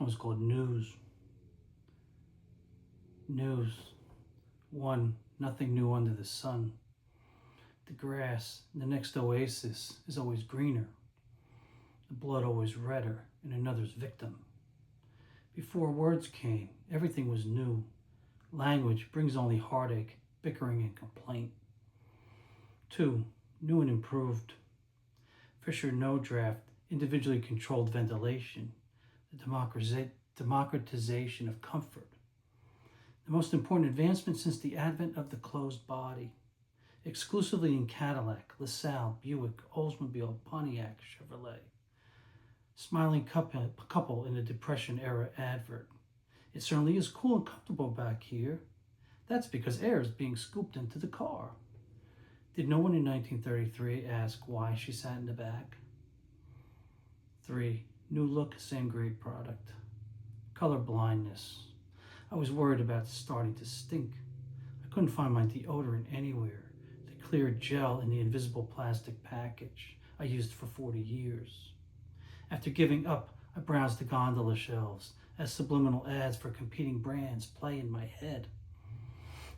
One was called News. News. 1. Nothing new under the sun. The grass in the next oasis is always greener. The blood always redder in another's victim. Before words came, everything was new. Language brings only heartache, bickering, and complaint. 2. New and improved. Fisher no draft, individually controlled ventilation. The democratization of comfort. The most important advancement since the advent of the closed body. Exclusively in Cadillac, LaSalle, Buick, Oldsmobile, Pontiac, Chevrolet. Smiling couple in a Depression-era advert. It certainly is cool and comfortable back here. That's because air is being scooped into the car. Did no one in 1933 ask why she sat in the back? 3. New look, same great product. Color blindness. I was worried about starting to stink. I couldn't find my deodorant anywhere. The clear gel in the invisible plastic package I used for 40 years. After giving up, I browsed the gondola shelves as subliminal ads for competing brands play in my head.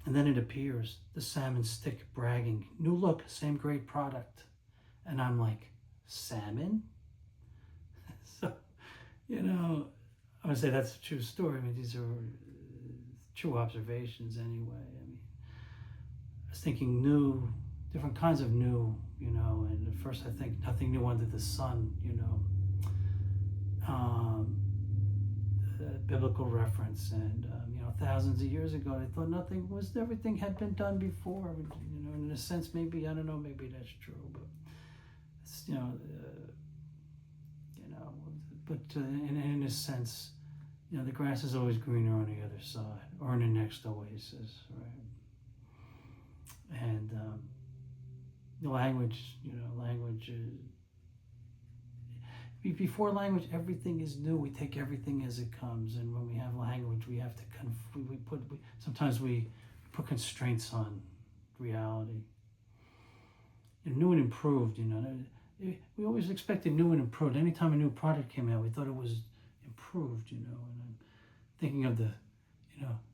And then it appears, the salmon stick bragging, new look, same great product. And I'm like, salmon? So, I would say that's a true story. I mean, these are true observations anyway. I mean, I was thinking new, different kinds of new, and at first I think nothing new under the sun, biblical reference, and thousands of years ago they thought everything had been done before, in a sense. Maybe, I don't know, maybe that's true, but it's, in a sense, the grass is always greener on the other side, or in the next oasis, right? And language before language, everything is new. We take everything as it comes, and when we have language, we have to sometimes we put constraints on reality. New and improved, we always expected new and improved. Anytime a new product came out, we thought it was improved, And I'm thinking of a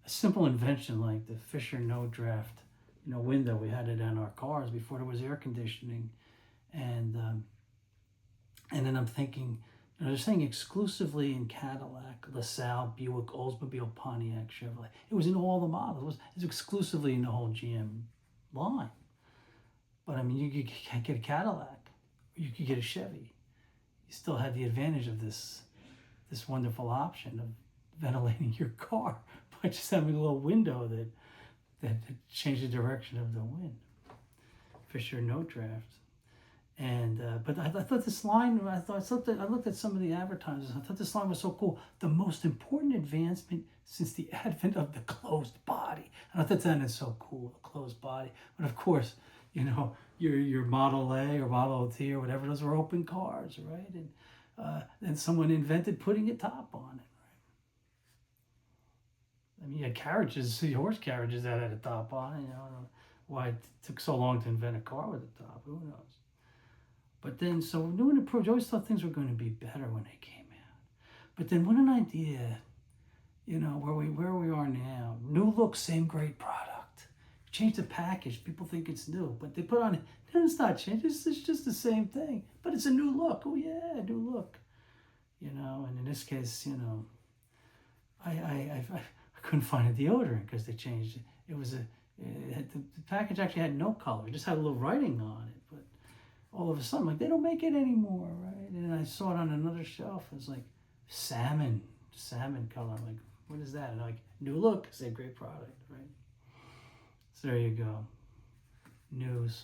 simple invention like the Fisher no draft, window. We had it in our cars before there was air conditioning, and then I'm thinking, they're saying exclusively in Cadillac, LaSalle, Buick, Oldsmobile, Pontiac, Chevrolet. It was in all the models. It was exclusively in the whole GM line. But I mean, you can't get a Cadillac, or you could get a Chevy. You still had the advantage of this wonderful option of ventilating your car by just having a little window that changed the direction of the wind. Fisher no draft. And but I thought this line, I looked at some of the advertisers. I thought this line was so cool. The most important advancement since the advent of the closed body. And I thought that is so cool, a closed body. But of course, your Model A or Model T or whatever, those were open cars, right? And someone invented putting a top on it, right? I mean, you had carriages, horse carriages that had a top on it. I don't know why it took so long to invent a car with a top. Who knows? But then, so new and improved, I always thought things were going to be better when they came out. But then what an idea, where we are now. New look, same great product. Change the package, people think it's new. But they put on it, no, it's not changed, it's just the same thing. But it's a new look, oh yeah, new look. And in this case, I couldn't find a deodorant because they changed it. The package actually had no color, it just had a little writing on it. But all of a sudden, they don't make it anymore, right? And I saw it on another shelf. It was like salmon color. I'm like, what is that? And new look, same great product, right? So there you go. News.